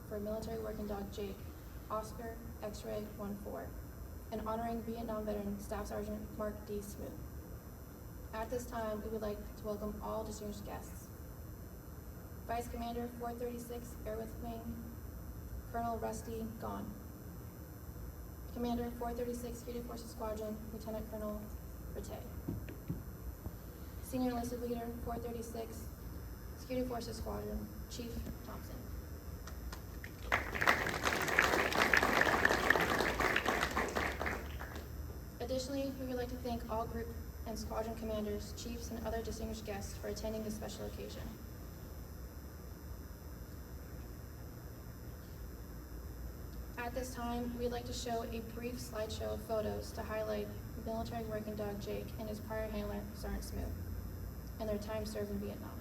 for military working dog Jake, Oscar X-Ray 14, and honoring Vietnam veteran Staff Sergeant Mark Smoot. At this time, we would like to welcome all distinguished guests. Vice Commander 436 Airwith Wing, Colonel Rusty Gone. Commander 436 Security Police Squadron, Lieutenant Colonel Rattay. Senior Enlisted Leader 436 Security Forces Squadron, Chief Thompson. Additionally, we would like to thank all group and squadron commanders, chiefs, and other distinguished guests for attending this special occasion. At this time, we'd like to show a brief slideshow of photos to highlight military working dog Jake and his prior handler, Sergeant Smoot, and their time served in Vietnam.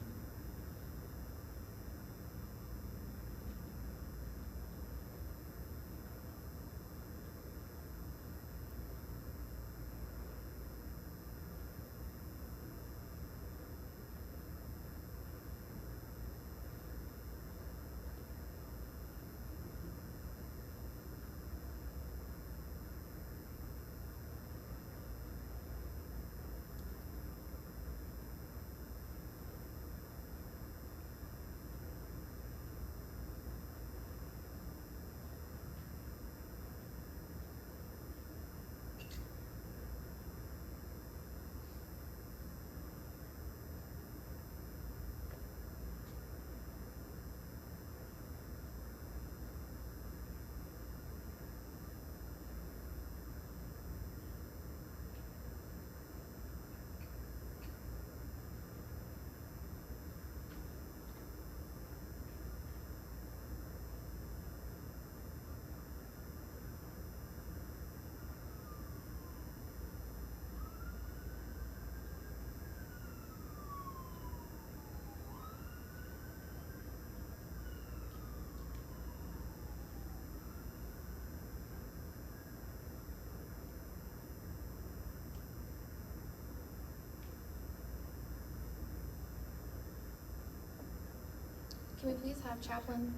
Can we please have Chaplain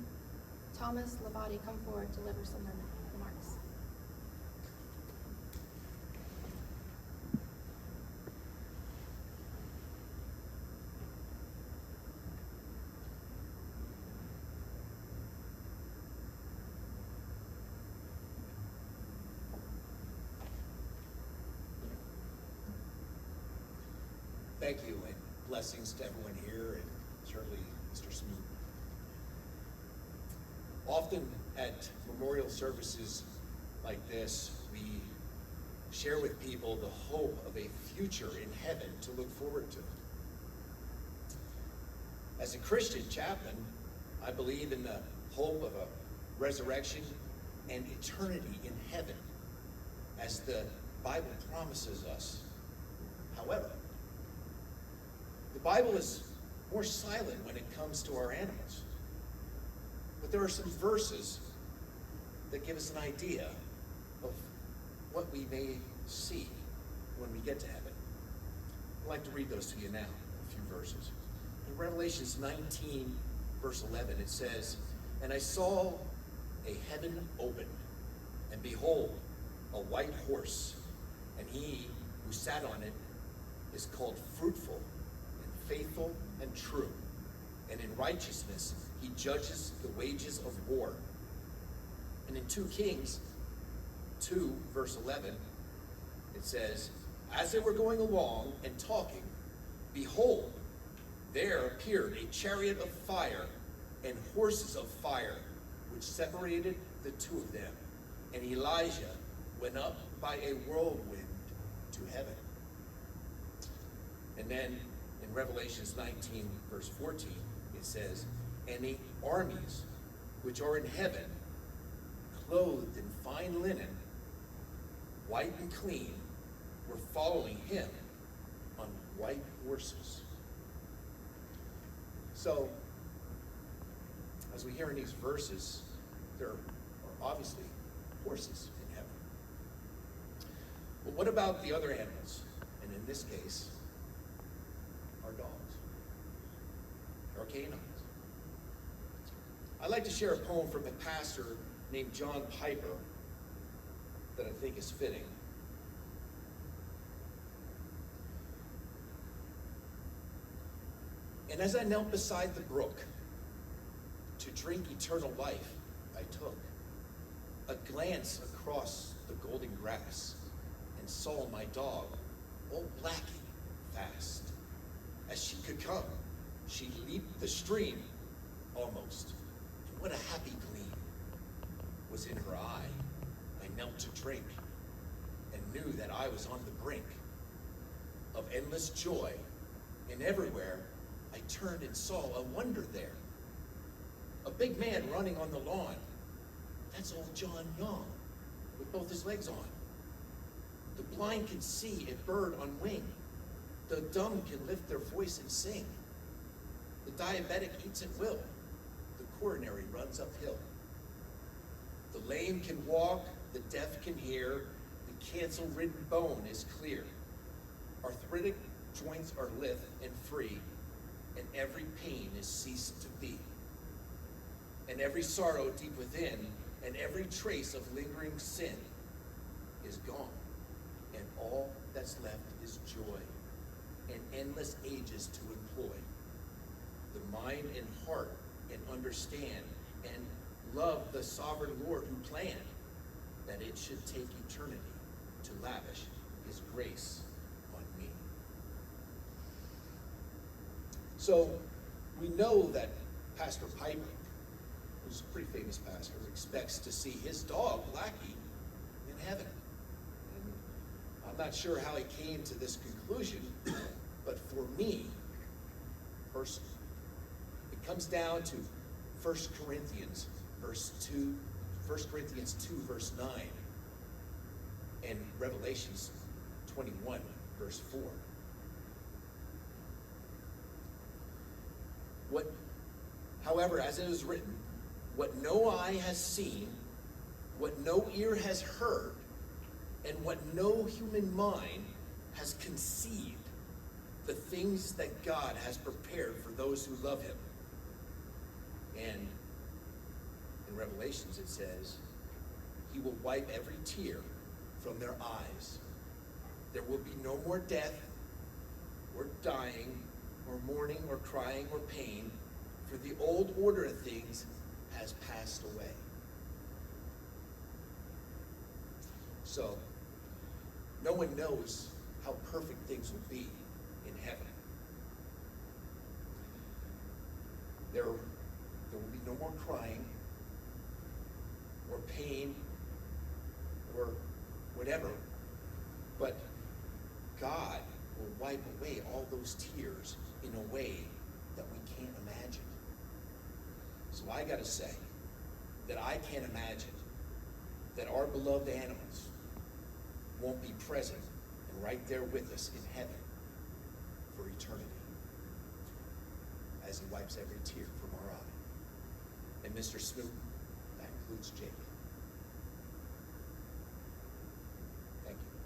Thomas Labate come forward to deliver some remarks? Thank you, and blessings to everyone here, and certainly Mr. Smoot. Often at memorial services like this, we share with people the hope of a future in heaven to look forward to. As a Christian chaplain, I believe in the hope of a resurrection and eternity in heaven, as the Bible promises us. However, the Bible is more silent when it comes to our animals. But there are some verses that give us an idea of what we may see when we get to heaven. I'd like to read those to you now, a few verses. In Revelations 19, verse 11, it says, "And I saw a heaven open, and behold, a white horse, and he who sat on it is called Fruitful and Faithful and True, and in righteousness he judges the wages of war." And in 2 Kings 2, verse 11, it says, "As they were going along and talking, behold, there appeared a chariot of fire and horses of fire, which separated the two of them. And Elijah went up by a whirlwind to heaven." And then in Revelations 19, verse 14, it says, "And the armies which are in heaven, clothed in fine linen, white and clean, were following him on white horses." So, as we hear in these verses, there are obviously horses in heaven. But what about the other animals? And in this case, our dogs, our canines. I'd like to share a poem from a pastor named John Piper that I think is fitting. And as I knelt beside the brook to drink eternal life, I took a glance across the golden grass and saw my dog, old Blackie, fast. As she could come, she leaped the stream almost. And what a happy gleam was in her eye. I knelt to drink and knew that I was on the brink of endless joy, and everywhere I turned and saw a wonder there. A big man running on the lawn. That's old John Young with both his legs on. The blind can see a bird on wing. The dumb can lift their voice and sing. The diabetic eats at will. The coronary runs uphill. The lame can walk, the deaf can hear. The cancel-ridden bone is clear. Arthritic joints are lithe and free, and every pain is ceased to be. And every sorrow deep within, and every trace of lingering sin is gone. And all that's left is joy, and endless ages to employ. The mind and heart and understand, and love the sovereign Lord who planned that it should take eternity to lavish his grace on me. So we know that Pastor Piper, who's a pretty famous pastor, expects to see his dog, Blackie, in heaven. And I'm not sure how he came to this conclusion, but for me, personally, it comes down to 1 Corinthians 2, verse 9, and Revelations 21, verse 4. However, as it is written, what no eye has seen, what no ear has heard, and what no human mind has conceived, the things that God has prepared for those who love him. And in Revelations it says, he will wipe every tear from their eyes. There will be no more death, or dying, or mourning, or crying, or pain, for the old order of things has passed away. So, no one knows how perfect things will be in heaven. There will be no more crying, or pain, or whatever, but God will wipe away all those tears in a way that we can't imagine. So I gotta say that I can't imagine that our beloved animals won't be present and right there with us in heaven for eternity as he wipes every tear from our eye. And Mr. Smoot, that includes Jake. Thank you.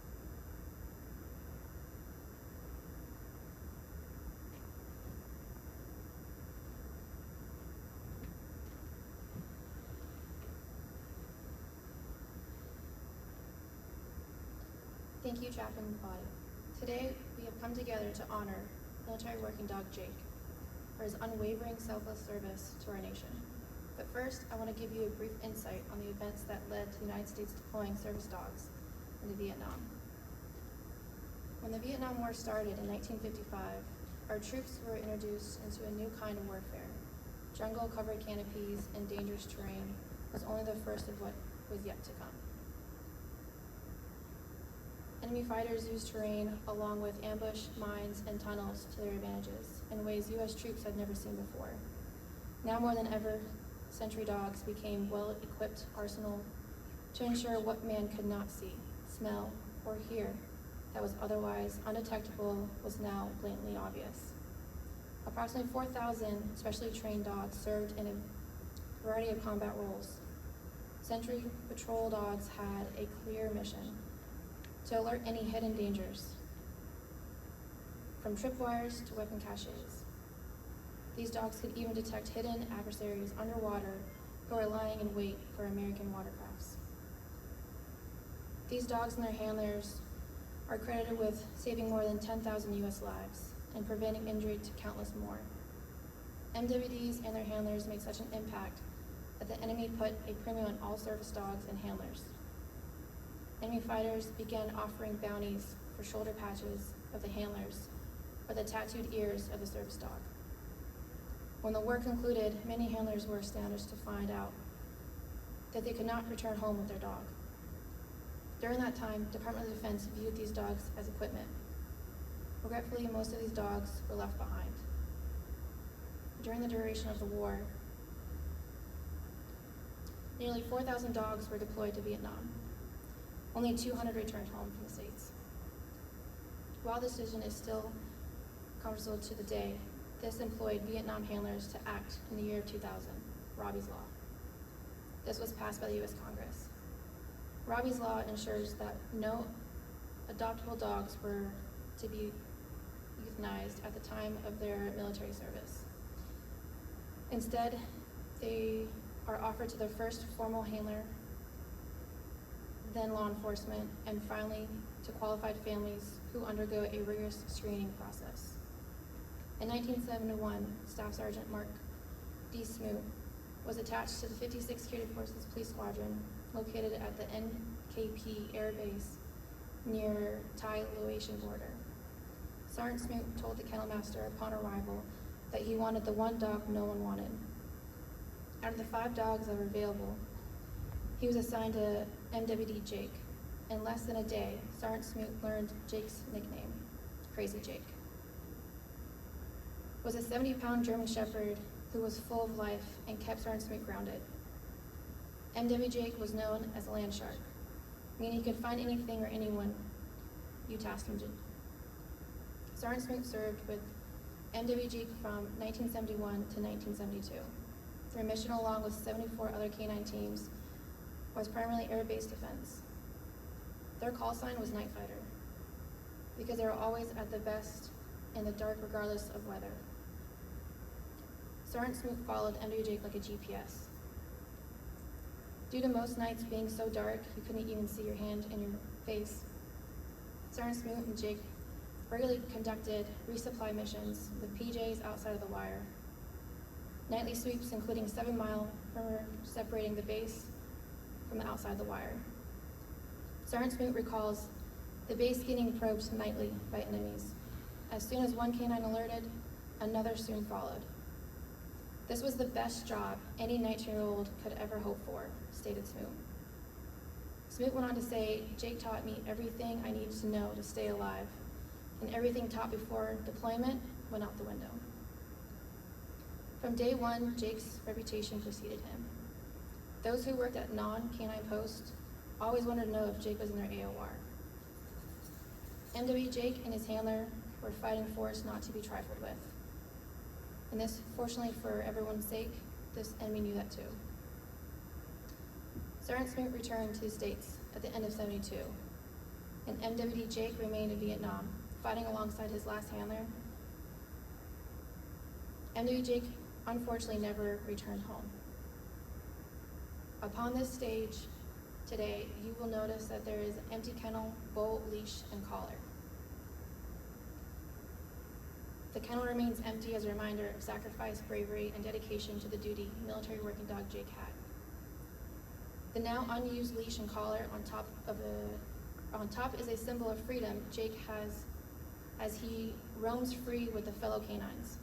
Thank you, Chaplain Body. Today, we have come together to honor military working dog Jake for his unwavering selfless service to our nation. But first, I want to give you a brief insight on the events that led to the United States deploying service dogs into Vietnam. When the Vietnam War started in 1955, our troops were introduced into a new kind of warfare. Jungle-covered canopies and dangerous terrain was only the first of what was yet to come. Enemy fighters used terrain along with ambush, mines, and tunnels to their advantages in ways U.S. troops had never seen before. Now more than ever, sentry dogs became well-equipped arsenal to ensure what man could not see, smell, or hear that was otherwise undetectable was now blatantly obvious. Approximately 4,000 specially trained dogs served in a variety of combat roles. Sentry patrol dogs had a clear mission: to alert any hidden dangers, from tripwires to weapon caches. These dogs could even detect hidden adversaries underwater who are lying in wait for American watercrafts. These dogs and their handlers are credited with saving more than 10,000 U.S. lives and preventing injury to countless more. MWDs and their handlers make such an impact that the enemy put a premium on all service dogs and handlers. Enemy fighters began offering bounties for shoulder patches of the handlers or the tattooed ears of the service dog. When the war concluded, many handlers were astonished to find out that they could not return home with their dog. During that time, Department of Defense viewed these dogs as equipment. Regretfully, most of these dogs were left behind. During the duration of the war, nearly 4,000 dogs were deployed to Vietnam. Only 200 returned home from the States. While this decision is still controversial to the day, this employed Vietnam handlers to act in the year 2000, Robbie's Law. This was passed by the U.S. Congress. Robbie's Law ensures that no adoptable dogs were to be euthanized at the time of their military service. Instead, they are offered to their first formal handler, then law enforcement, and finally to qualified families who undergo a rigorous screening process. In 1971, Staff Sergeant Mark Smoot was attached to the 56th Security Police Squadron located at the NKP Air Base near Thai-Laotian border. Sergeant Smoot told the kennel master upon arrival that he wanted the one dog no one wanted. Out of the 5 dogs that were available, he was assigned to MWD Jake. In less than a day, Sergeant Smoot learned Jake's nickname, Crazy Jake. It was a 70-pound German Shepherd who was full of life and kept Sergeant Smoot grounded. MW Jake was known as a land shark, meaning he could find anything or anyone you tasked him to. Sergeant Smoot served with MW Jake from 1971 to 1972. Their mission, along with 74 other K-9 teams, was primarily air-based defense. Their call sign was Night Fighter, because they were always at the best in the dark regardless of weather. Sergeant Smoot followed MW Jake like a GPS. Due to most nights being so dark, you couldn't even see your hand in your face, Sergeant Smoot and Jake regularly conducted resupply missions with PJs outside of the wire. Nightly sweeps including 7-mile perimeter separating the base from the outside of the wire. Sergeant Smoot recalls the base getting probed nightly by enemies. As soon as one K-9 alerted, another soon followed. This was the best job any 19-year-old could ever hope for, stated Smoot. Smoot went on to say, Jake taught me everything I needed to know to stay alive, and everything taught before deployment went out the window. From day one, Jake's reputation preceded him. Those who worked at non-K-9 posts always wanted to know if Jake was in their AOR. MW Jake and his handler were fighting force not to be trifled with. And this, fortunately for everyone's sake, this enemy knew that too. Sergeant Smoot returned to the States at the end of '72, and MWD Jake remained in Vietnam, fighting alongside his last handler. MWD Jake unfortunately never returned home. Upon this stage today, you will notice that there is an empty kennel, bowl, leash, and collar. The kennel remains empty as a reminder of sacrifice, bravery, and dedication to the duty military working dog Jake had. The now unused leash and collar on top is a symbol of freedom Jake has as he roams free with the fellow canines,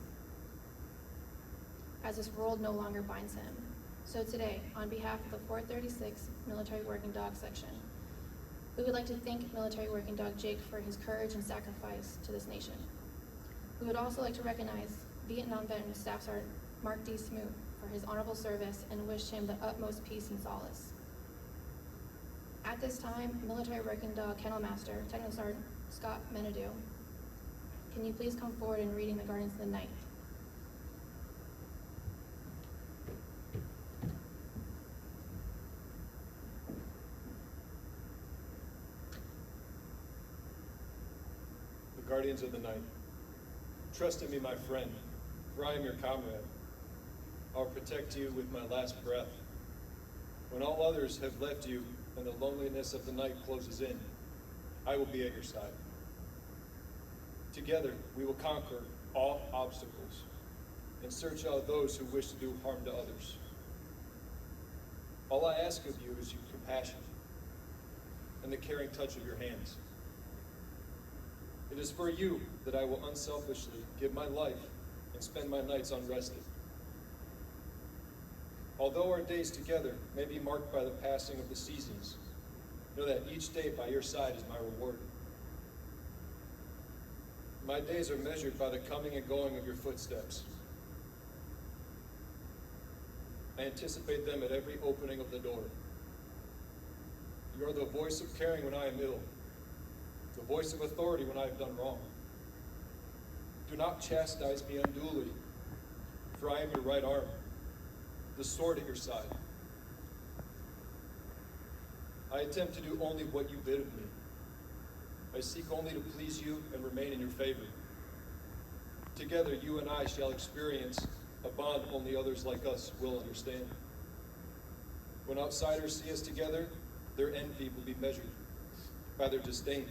as this world no longer binds him. So today, on behalf of the 436th Military Working Dog Section, we would like to thank Military Working Dog Jake for his courage and sacrifice to this nation. We would also like to recognize Vietnam veteran Staff Sergeant Mark Smoot for his honorable service and wish him the utmost peace and solace. At this time, Military Working Dog Kennel Master, Technical Sergeant Scott Menadue, can you please come forward in reading the Guardians of the Night? The Guardians of the Night. Trust in me, my friend. For I am your comrade. I will protect you with my last breath. When all others have left you and the loneliness of the night closes in, I will be at your side. Together, we will conquer all obstacles and search out those who wish to do harm to others. All I ask of you is your compassion and the caring touch of your hands. It is for you that I will unselfishly give my life and spend my nights unrested. Although our days together may be marked by the passing of the seasons, know that each day by your side is my reward. My days are measured by the coming and going of your footsteps. I anticipate them at every opening of the door. You are the voice of caring when I am ill, the voice of authority when I have done wrong. Do not chastise me unduly, for I am your right arm, the sword at your side. I attempt to do only what you bid of me. I seek only to please you and remain in your favor. Together, you and I shall experience a bond only others like us will understand. When outsiders see us together, their envy will be measured by their disdain.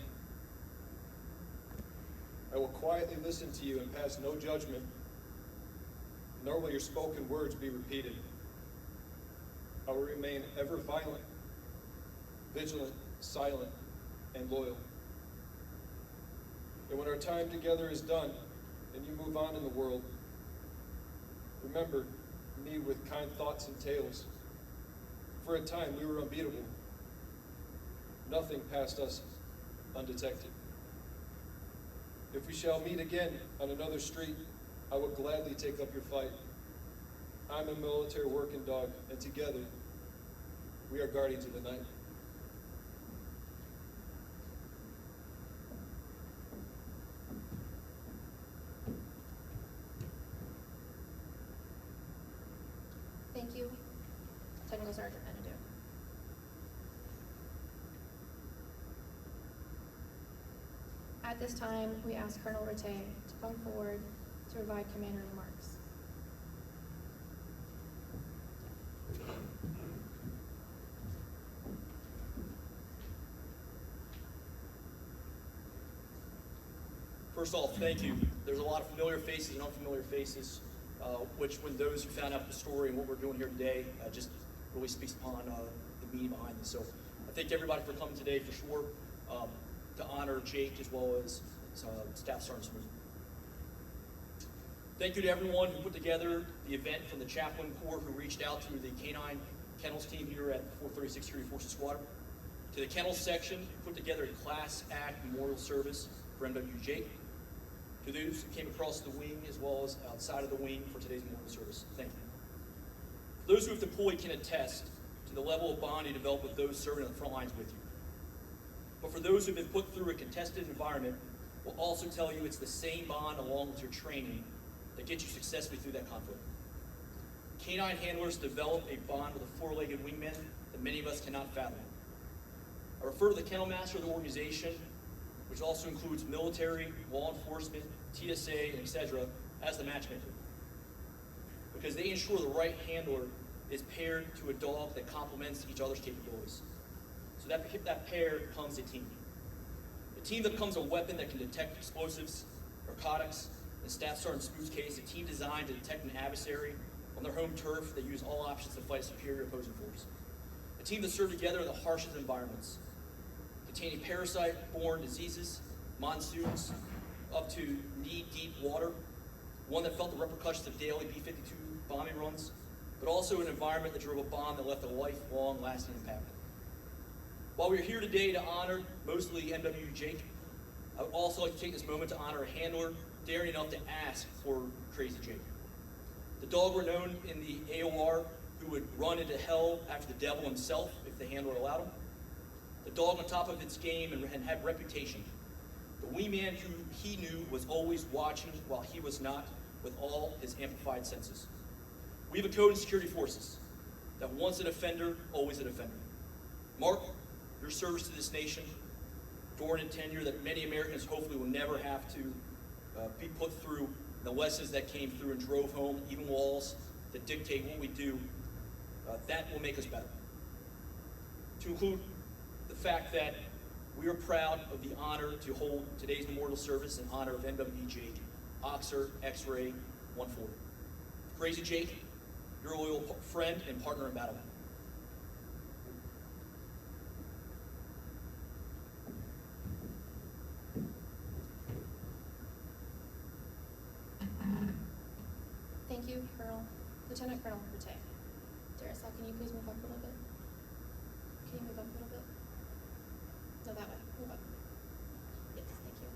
I will quietly listen to you and pass no judgment, nor will your spoken words be repeated. I will remain ever vigilant, silent, and loyal. And when our time together is done and you move on in the world, remember me with kind thoughts and tales. For a time we were unbeatable. Nothing passed us undetected. If we shall meet again on another street, I will gladly take up your fight. I'm a military working dog, and together we are guardians of the night. Thank you, Technical Sergeant Benedict. At this time, we ask Colonel Rattay to come forward to provide commander remarks. First off, thank you. There's a lot of familiar faces and unfamiliar faces, which when those who found out the story and what we're doing here today, just really speaks upon the meaning behind this. So I thank everybody for coming today for sure, to honor Jake as well as Staff Sergeant Smoot. Thank you to everyone who put together the event, from the Chaplain Corps who reached out to the Canine Kennels team here at 436 Security Police Squadron, to the Kennels section who put together a Class Act memorial service for MWD Jake, to those who came across the wing as well as outside of the wing for today's memorial service. Thank you. For those who have deployed can attest to the level of bond you develop with those serving on the front lines with you. But for those who have been put through a contested environment, will also tell you it's the same bond along with your training that gets you successfully through that conflict. Canine handlers develop a bond with a four-legged wingman that many of us cannot fathom. I refer to the kennel master of the organization, which also includes military, law enforcement, TSA, and etc., as the matchmaker. Because they ensure the right handler is paired to a dog that complements each other's capabilities. So that pair becomes a team. A team that becomes a weapon that can detect explosives, narcotics. In Staff Sergeant Smoot's case, a team designed to detect an adversary on their home turf that use all options to fight a superior opposing force. A team that served together in the harshest environments, containing parasite-borne diseases, monsoons, up to knee-deep water, one that felt the repercussions of daily B-52 bombing runs, but also an environment that drove a bomb that left a lifelong lasting impact. While we're here today to honor mostly MWD Jake, I would also like to take this moment to honor a handler daring enough to ask for Crazy Jake. The dog renowned in the AOR who would run into hell after the devil himself if the handler allowed him. The dog on top of its game and had reputation. The wingman who he knew was always watching while he was not, with all his amplified senses. We have a code in security forces that once an offender, always an offender. Mark, your service to this nation during a tenure that many Americans hopefully will never have to be put through the lessons that came through and drove home, even walls that dictate what we do, that will make us better. To include the fact that we are proud of the honor to hold today's memorial service in honor of MWD Jake, Officer X-Ray 140. Crazy Jake, your loyal friend and partner in battle. Thank you, Lieutenant Colonel Boutte. Darissa, can you please move up a little bit? Can you move up a little bit? No, that way. Move up. Yes, thank you.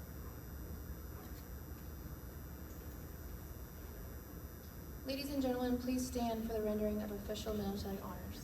Ladies and gentlemen, please stand for the rendering of official military honors.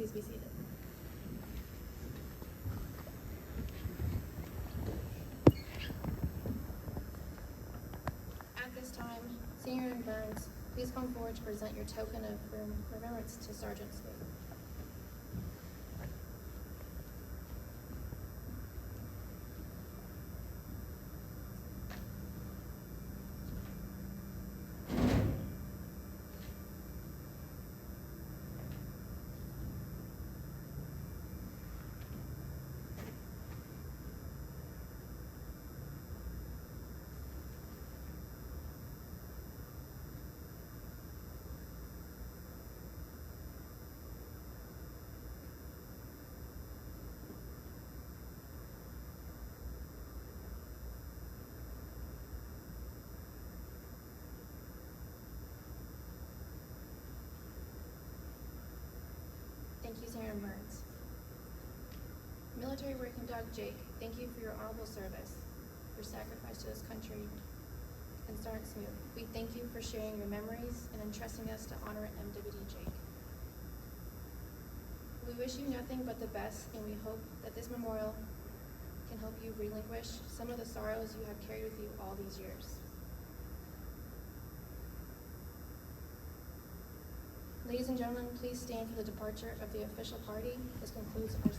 Please be seated. At this time, Senior and Burns, please come forward to present your token of remembrance to Sergeant Smoot. Thank you, Senior Burns. Military Working Dog Jake, thank you for your honorable service, your sacrifice to this country, and Sergeant Smoot, we thank you for sharing your memories and entrusting us to honor MWD Jake. We wish you nothing but the best, and we hope that this memorial can help you relinquish some of the sorrows you have carried with you all these years. Ladies and gentlemen, please stand for the departure of the official party. This concludes our